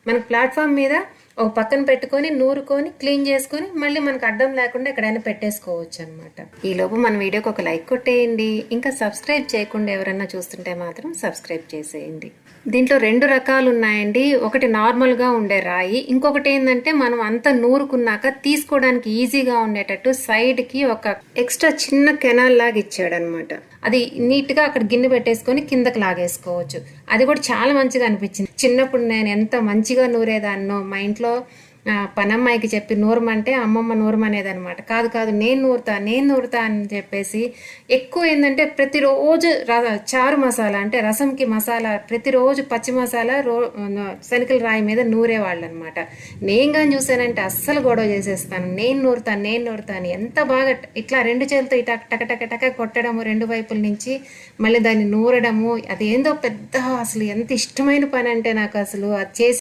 మనకు ప్లాట్ఫామ్ మీద ఒక పక్కన పెట్టుకొని నూరుకొని క్లీన్ చేసుకొని మళ్ళీ మనకు అడ్డం లేకుండా ఎక్కడైనా పెట్టేసుకోవచ్చు అనమాట. ఈ లోపు మన వీడియోకి ఒక లైక్ కొట్టేయండి. ఇంకా సబ్స్క్రైబ్ చేయకుండా ఎవరన్నా చూస్తుంటే మాత్రం సబ్స్క్రైబ్ చేసేయండి. దీంట్లో 2 రకాలు ఉన్నాయండి. ఒకటి నార్మల్గా ఉండే రాయి, ఇంకొకటి ఏంటంటే మనం అంతా నూరుకున్నాక తీసుకోవడానికి ఈజీగా ఉండేటట్టు సైడ్కి ఒక ఎక్స్ట్రా చిన్న కెనాల్ లాగా ఇచ్చాడనమాట. అది నీట్గా అక్కడ గిన్నె పెట్టేసుకొని కిందకి లాగేసుకోవచ్చు. అది కూడా చాలా మంచిగా అనిపించింది. చిన్నప్పుడు నేను ఎంత మంచిగా నూరేదాన్నో. మా ఇంట్లో పనమ్మాయికి చెప్పి నూరమంటే అమ్మమ్మ నూరమనేదనమాట. కాదు నేను నూరుతా అని చెప్పేసి ఎక్కువ ఏంటంటే ప్రతిరోజు చారు మసాలా అంటే రసంకి మసాలా ప్రతిరోజు పచ్చి మసాలా శనకల రాయి మీద నూరేవాళ్ళు అనమాట. నేను కానీ చూసానంటే అస్సలు గొడవ చేసేస్తాను. నేను నూరుతా అని ఎంత బాగా ఇట్లా 2 చేతులతో ఇట్లా టక కొట్టడము 2 వైపుల నుంచి, మళ్ళీ దాన్ని నూరడము, అదేందో పెద్ద అసలు ఎంత ఇష్టమైన పని అంటే నాకు అసలు అది చేసి